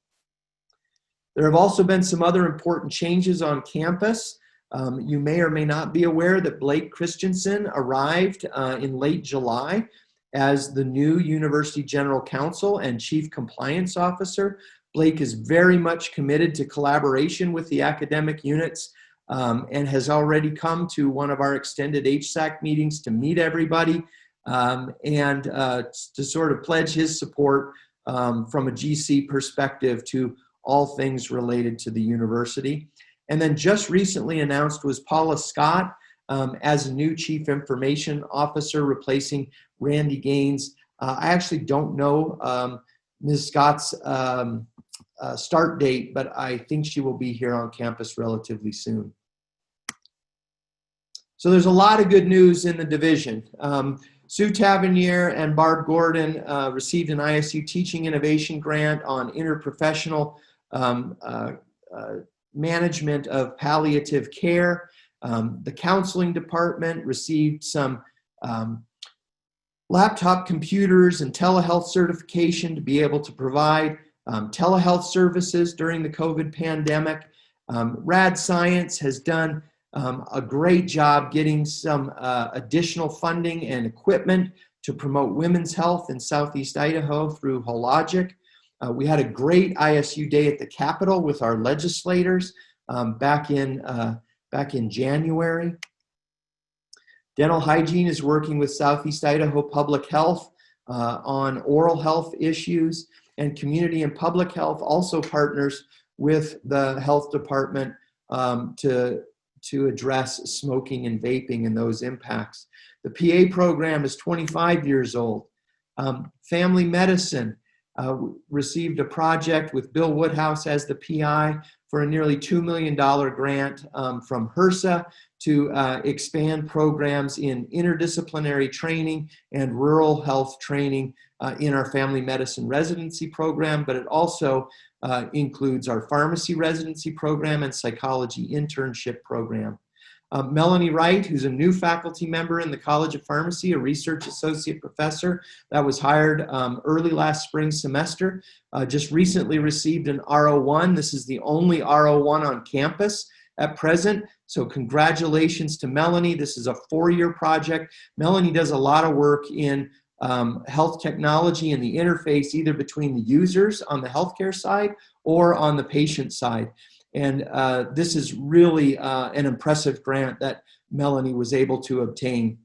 There have also been some other important changes on campus. You may or may not be aware that Blake Christensen arrived in late July as the new University General Counsel and Chief Compliance Officer. Blake is very much committed to collaboration with the academic units and has already come to one of our extended HSAC meetings to meet everybody and to sort of pledge his support from a GC perspective to all things related to the university. And then just recently announced was Paula Scott as a new Chief Information Officer, replacing Randy Gaines. I actually don't know Ms. Scott's start date, but I think she will be here on campus relatively soon. So there's a lot of good news in the division. Sue Tavernier and Barb Gordon received an ISU Teaching Innovation Grant on interprofessional management of palliative care. The counseling department received some laptop computers and telehealth certification to be able to provide telehealth services during the COVID pandemic. Rad Science has done a great job getting some additional funding and equipment to promote women's health in Southeast Idaho through Hologic. We had a great ISU day at the Capitol with our legislators back in January. Dental Hygiene is working with Southeast Idaho Public Health on oral health issues, and Community and Public Health also partners with the health department to address smoking and vaping and those impacts. The PA program is 25 years old. Family medicine received a project with Bill Woodhouse as the PI for a nearly $2 million grant from HRSA to expand programs in interdisciplinary training and rural health training in our family medicine residency program, but it also includes our pharmacy residency program and psychology internship program. Melanie Wright, who's a new faculty member in the College of Pharmacy, a research associate professor that was hired early last spring semester, just recently received an R01. This is the only R01 on campus at present. So congratulations to Melanie. This is a 4-year project. Melanie does a lot of work in health technology and the interface either between the users on the healthcare side or on the patient side. And this is really an impressive grant that Melanie was able to obtain.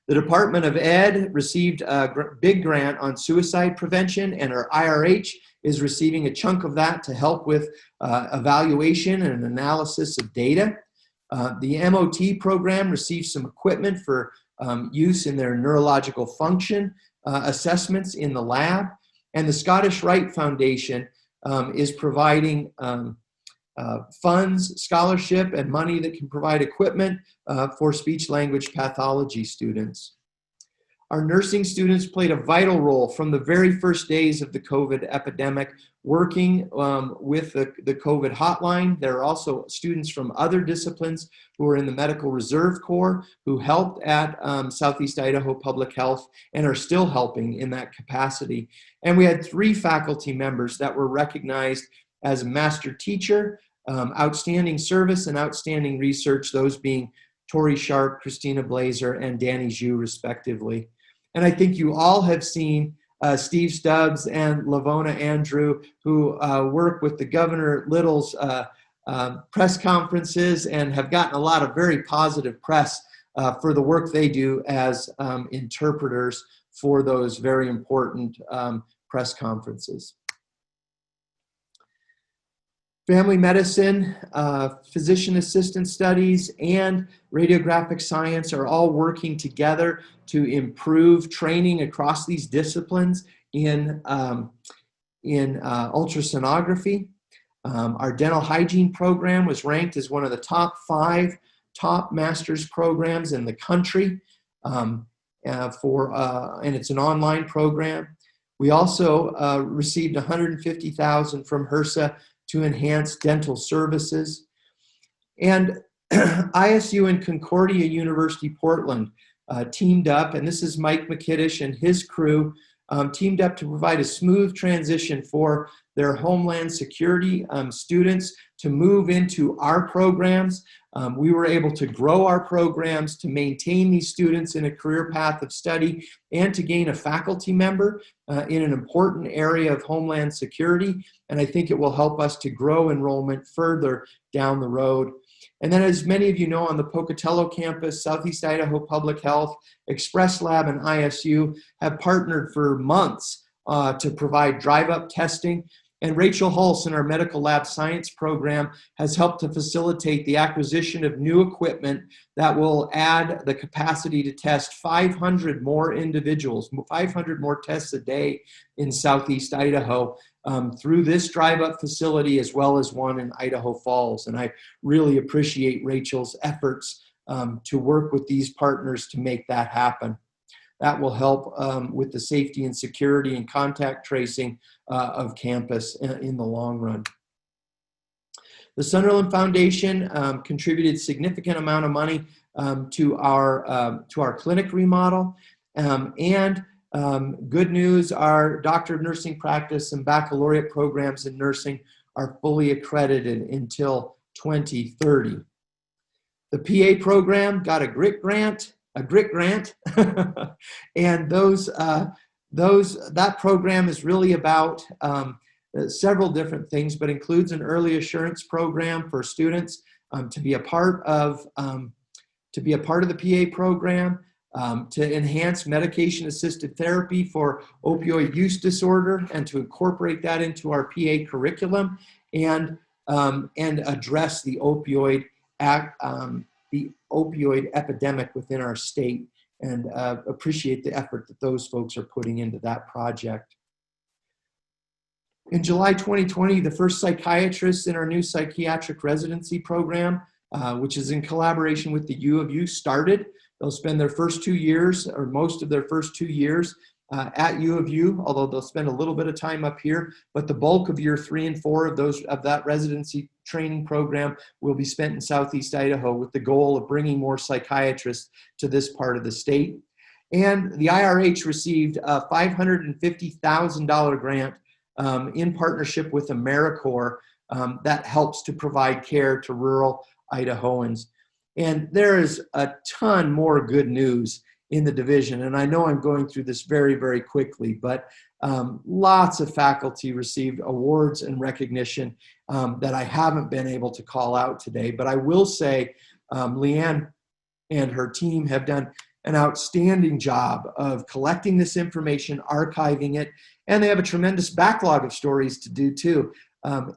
The Department of Ed received a big grant on suicide prevention, and our IRH is receiving a chunk of that to help with evaluation and analysis of data. The MOT program received some equipment for use in their neurological function assessments in the lab. And the Scottish Rite Foundation is providing funds, scholarship, and money that can provide equipment for speech-language pathology students. Our nursing students played a vital role from the very first days of the COVID epidemic, working with the COVID hotline. There are also students from other disciplines who are in the Medical Reserve Corps who helped at Southeast Idaho Public Health and are still helping in that capacity. And we had 3 faculty members that were recognized as master teacher, outstanding service, and outstanding research, those being Tori Sharp, Christina Blazer, and Danny Zhu, respectively. And I think you all have seen Steve Stubbs and Lavona Andrew, who work with the Governor Little's press conferences and have gotten a lot of very positive press for the work they do as interpreters for those very important press conferences. Family medicine, physician assistant studies, and radiographic science are all working together to improve training across these disciplines in ultrasonography. Our dental hygiene program was ranked as one of the top 5 master's programs in the country, and it's an online program. We also received $150,000 from HRSA to enhance dental services. And ISU and Concordia University Portland teamed up, and this is Mike McKiddish and his crew, teamed up to provide a smooth transition for their Homeland Security students to move into our programs. We were able to grow our programs to maintain these students in a career path of study and to gain a faculty member in an important area of Homeland Security. And I think it will help us to grow enrollment further down the road. And then, as many of you know, on the Pocatello campus, Southeast Idaho Public Health, Express Lab, and ISU have partnered for months to provide drive-up testing. And Rachel Hulse in our medical lab science program has helped to facilitate the acquisition of new equipment that will add the capacity to test 500 more individuals, 500 more tests a day in Southeast Idaho through this drive-up facility, as well as one in Idaho Falls. And I really appreciate Rachel's efforts to work with these partners to make that happen. That will help with the safety and security and contact tracing of campus in the long run. The Sunderland Foundation contributed significant amount of money to our clinic remodel. And good news, our Doctor of Nursing Practice and baccalaureate programs in nursing are fully accredited until 2030. The PA program got a GRIT grant, and that program is really about several different things, but includes an early assurance program for students to be a part of the PA program, to enhance medication-assisted therapy for opioid use disorder, and to incorporate that into our PA curriculum, and address the opioid epidemic within our state, and appreciate the effort that those folks are putting into that project. In July 2020, the first psychiatrists in our new psychiatric residency program, which is in collaboration with the U of U, started. They'll spend their first 2 years, or most of their first 2 years, at U of U, although they'll spend a little bit of time up here, but the bulk of year 3 and 4 of that residency training program will be spent in Southeast Idaho, with the goal of bringing more psychiatrists to this part of the state. And the IRH received a $550,000 grant in partnership with AmeriCorps that helps to provide care to rural Idahoans. And there is a ton more good news in the division. And I know I'm going through this very, very quickly, but lots of faculty received awards and recognition that I haven't been able to call out today. But I will say Leanne and her team have done an outstanding job of collecting this information, archiving it, and they have a tremendous backlog of stories to do too.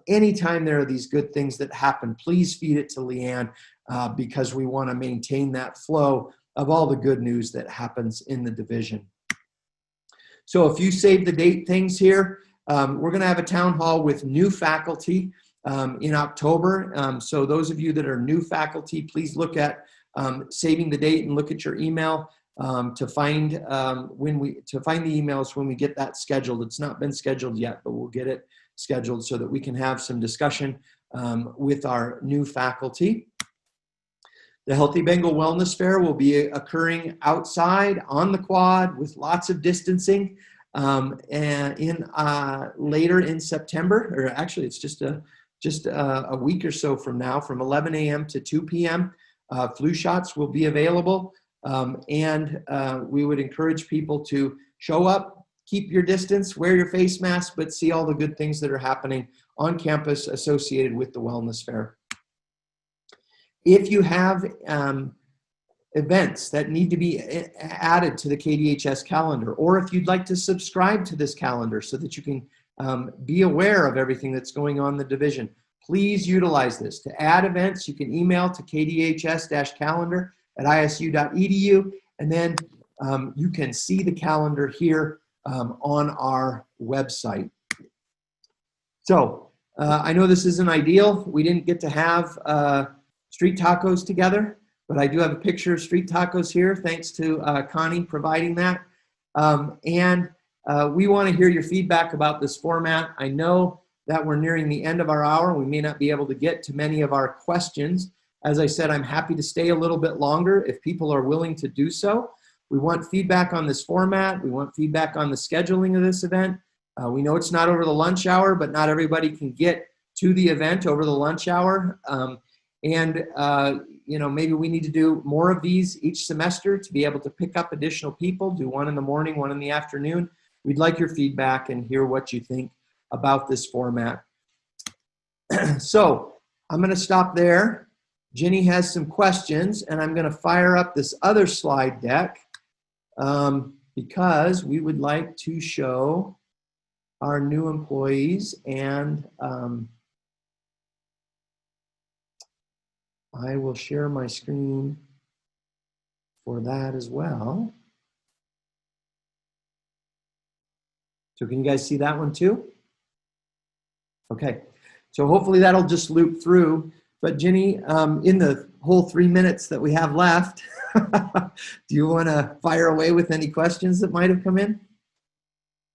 Anytime there are these good things that happen, please feed it to Leanne because we want to maintain that flow of all the good news that happens in the division. So a few save the date things here. We're going to have a town hall with new faculty in October. So those of you that are new faculty, please look at saving the date and look at your email. to find the emails when we get that scheduled. It's not been scheduled yet, but we'll get it scheduled so that we can have some discussion with our new faculty. The Healthy Bengal Wellness Fair will be occurring outside on the quad with lots of distancing and later in September, or actually it's just a week or so from now, from 11 a.m. to 2 p.m. Flu shots will be available, and we would encourage people to show up, keep your distance, wear your face mask, but see all the good things that are happening on campus associated with the Wellness Fair. If you have events that need to be added to the KDHS calendar, or if you'd like to subscribe to this calendar so that you can be aware of everything that's going on in the division, please utilize this. To add events, you can email to kdhs-calendar@isu.edu, and then you can see the calendar here on our website. So I know this isn't ideal. We didn't get to have street tacos together, but I do have a picture of street tacos here, thanks to Connie providing that. And we want to hear your feedback about this format. I know that we're nearing the end of our hour. We may not be able to get to many of our questions. As I said, I'm happy to stay a little bit longer if people are willing to do so. We want feedback on this format. We want feedback on the scheduling of this event. We know it's not over the lunch hour, but not everybody can get to the event over the lunch hour. Maybe we need to do more of these each semester to be able to pick up additional people, do one in the morning, one in the afternoon. We'd like your feedback and hear what you think about this format. So I'm going to stop there. Jenny has some questions, and I'm going to fire up this other slide deck because we would like to show our new employees, and I will share my screen for that as well. So can you guys see that one too? Okay, so hopefully that'll just loop through. But Jenny, in the whole 3 minutes that we have left, do you want to fire away with any questions that might have come in?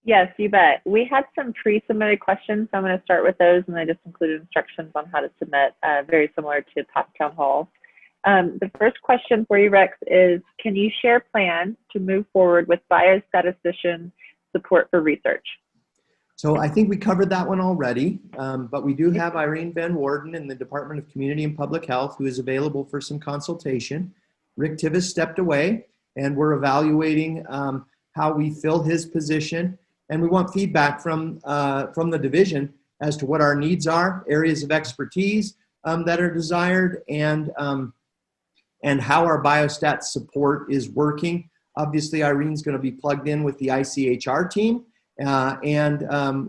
Yes, you bet. We had some pre-submitted questions, so I'm going to start with those, and I just included instructions on how to submit, very similar to past town halls. The first question for you, Rex, is can you share plans to move forward with biostatistician support for research? So I think we covered that one already, but we do have Irene Van Warden in the Department of Community and Public Health who is available for some consultation. Rick Tivis stepped away, and we're evaluating how we fill his position. And we want feedback from the division as to what our needs are, areas of expertise that are desired, and how our biostat support is working. Obviously, Irene's going to be plugged in with the ICHR team, and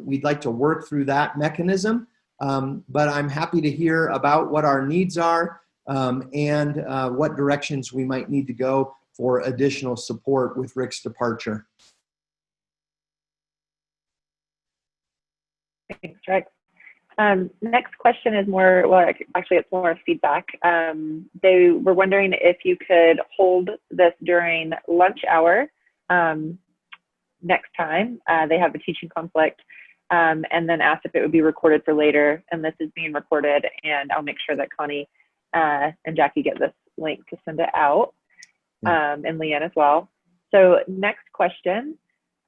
we'd like to work through that mechanism. But I'm happy to hear about what our needs are and what directions we might need to go for additional support with Rick's departure. Thanks, Rex. Next question is more, well, actually it's more feedback. They were wondering if you could hold this during lunch hour next time. They have a teaching conflict, and then asked if it would be recorded for later. And this is being recorded, and I'll make sure that Connie and Jackie get this link to send it out, and Leanne as well. So next question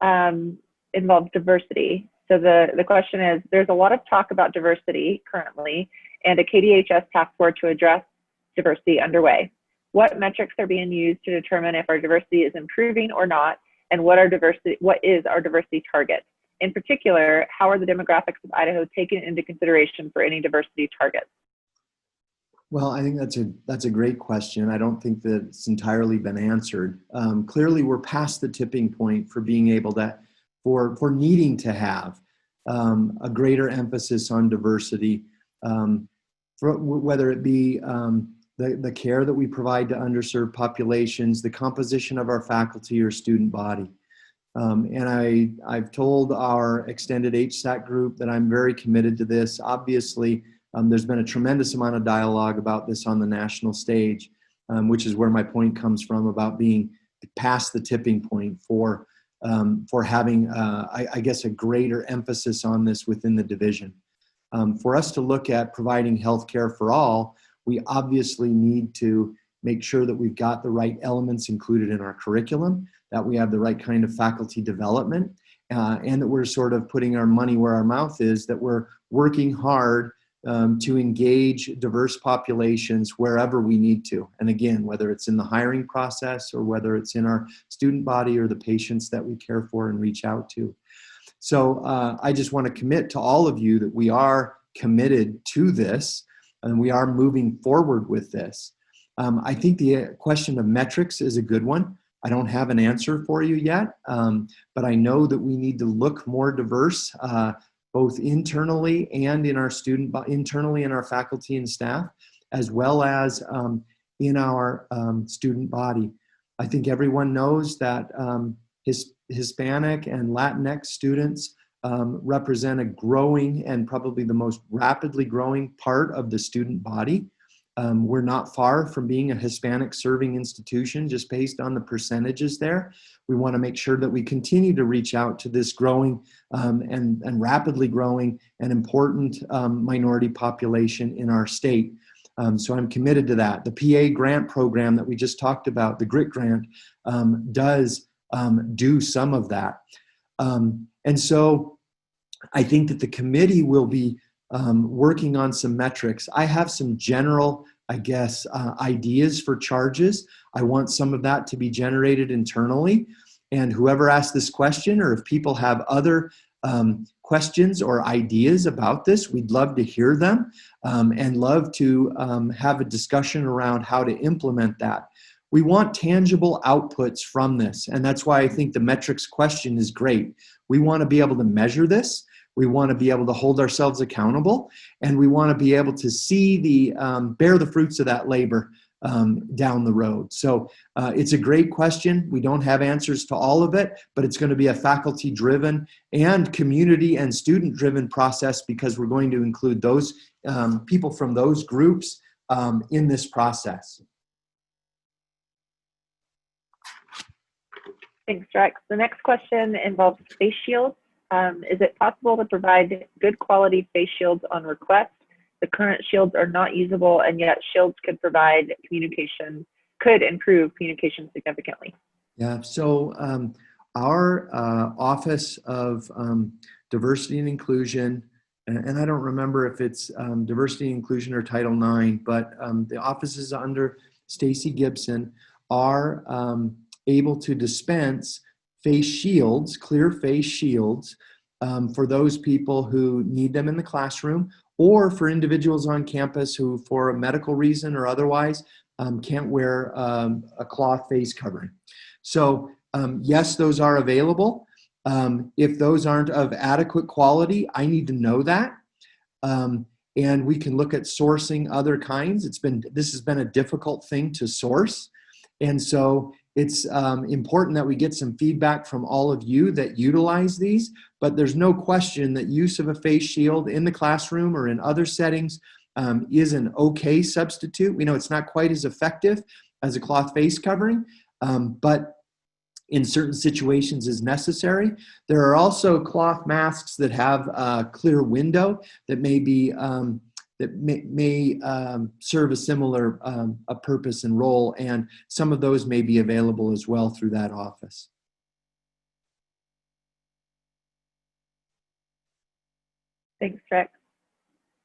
involves diversity. So the question is, there's a lot of talk about diversity currently, and a KDHS task force to address diversity underway. What metrics are being used to determine if our diversity is improving or not, and what is our diversity target? In particular, how are the demographics of Idaho taken into consideration for any diversity targets? Well, I think that's a great question. I don't think that it's entirely been answered. Clearly, we're past the tipping point for being able to, for needing to have a greater emphasis on diversity, whether it be the care that we provide to underserved populations, the composition of our faculty or student body. And I've told our extended HSAC group that I'm very committed to this. Obviously, there's been a tremendous amount of dialogue about this on the national stage, which is where my point comes from about being past the tipping point for having, I guess, a greater emphasis on this within the division. For us to look at providing health care for all, we obviously need to make sure that we've got the right elements included in our curriculum, that we have the right kind of faculty development, and that we're sort of putting our money where our mouth is, that we're working hard to engage diverse populations wherever we need to. And again, whether it's in the hiring process or whether it's in our student body or the patients that we care for and reach out to. So I just want to commit to all of you that we are committed to this and we are moving forward with this. I think the question of metrics is a good one. I don't have an answer for you yet, but I know that we need to look more diverse, both internally and in our internally in our faculty and staff, as well as in our student body. I think everyone knows that Hispanic and Latinx students represent a growing and probably the most rapidly growing part of the student body. We're not far from being a Hispanic serving institution just based on the percentages there. We want to make sure that we continue to reach out to this growing and rapidly growing and important minority population in our state. So I'm committed to that. The PA grant program that we just talked about, the GRIT grant, does do some of that. And so I think that the committee will be working on some metrics. I have some general, I guess, ideas for charges. I want some of that to be generated internally. And whoever asked this question, or if people have other questions or ideas about this, we'd love to hear them and love to have a discussion around how to implement that. We want tangible outputs from this. And that's why I think the metrics question is great. We want to be able to measure this. We want to be able to hold ourselves accountable, and we want to be able to see bear the fruits of that labor down the road. So it's a great question. We don't have answers to all of it, but it's going to be a faculty-driven and community and student-driven process because we're going to include those people from those groups in this process. Thanks, Rex. The next question involves face shields. Is it possible to provide good quality face shields on request? The current shields are not usable, and yet shields could improve communication significantly. Yeah, so our Office of Diversity and Inclusion, and I don't remember if it's Diversity and Inclusion or Title IX, but the offices under Stacy Gibson are able to dispense face shields, clear face shields, for those people who need them in the classroom, or for individuals on campus who, for a medical reason or otherwise, can't wear a cloth face covering. So yes, those are available. If those aren't of adequate quality, I need to know that. And we can look at sourcing other kinds. This has been a difficult thing to source. And so it's important that we get some feedback from all of you that utilize these, but there's no question that use of a face shield in the classroom or in other settings is an okay substitute. We know it's not quite as effective as a cloth face covering, but in certain situations is necessary. There are also cloth masks that have a clear window that may be that may serve a similar a purpose and role, and some of those may be available as well through that office. Thanks, Rex.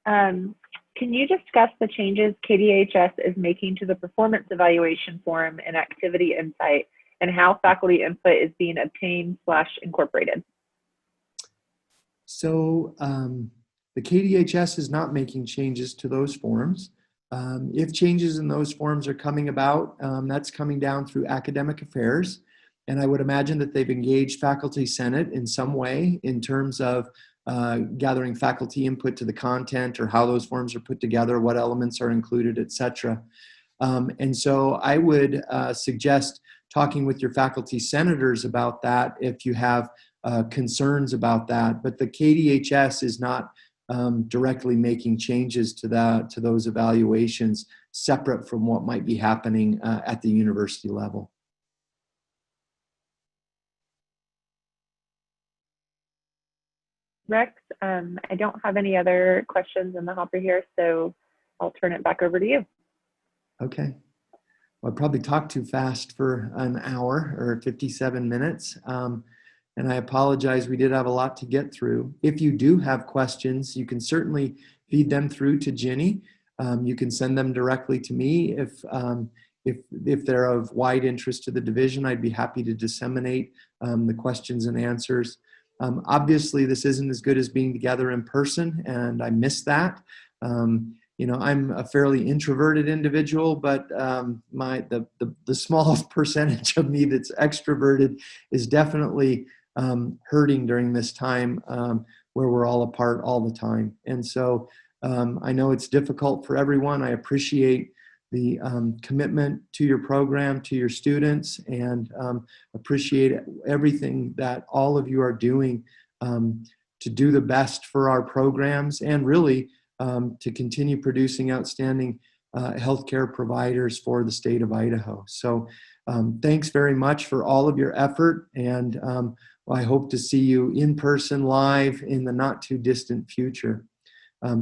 Can you discuss the changes KDHS is making to the performance evaluation form and activity insight, and how faculty input is being obtained/incorporated? So the KDHS is not making changes to those forms. If changes in those forms are coming about, that's coming down through academic affairs. And I would imagine that they've engaged Faculty Senate in some way in terms of gathering faculty input to the content or how those forms are put together, what elements are included, et cetera. And so I would suggest talking with your faculty senators about that if you have concerns about that. But the KDHS is not directly making changes to those evaluations separate from what might be happening at the university level. Rex. I don't have any other questions in the hopper here, so I'll turn it back over to you. Okay. Well, I probably talked too fast for an hour or 57 minutes. And I apologize, we did have a lot to get through. If you do have questions, you can certainly feed them through to Ginny. You can send them directly to me. If they're of wide interest to the division, I'd be happy to disseminate the questions and answers. Obviously, this isn't as good as being together in person, and I miss that. You know, I'm a fairly introverted individual, but the small percentage of me that's extroverted is definitely hurting during this time where we're all apart all the time. And so I know it's difficult for everyone. I appreciate the commitment to your program, to your students, and appreciate everything that all of you are doing to do the best for our programs and really to continue producing outstanding healthcare providers for the state of Idaho. So thanks very much for all of your effort, and I hope to see you in person live in the not too distant future.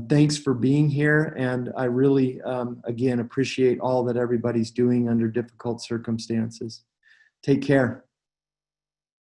Thanks for being here, and I really, again, appreciate all that everybody's doing under difficult circumstances. Take care.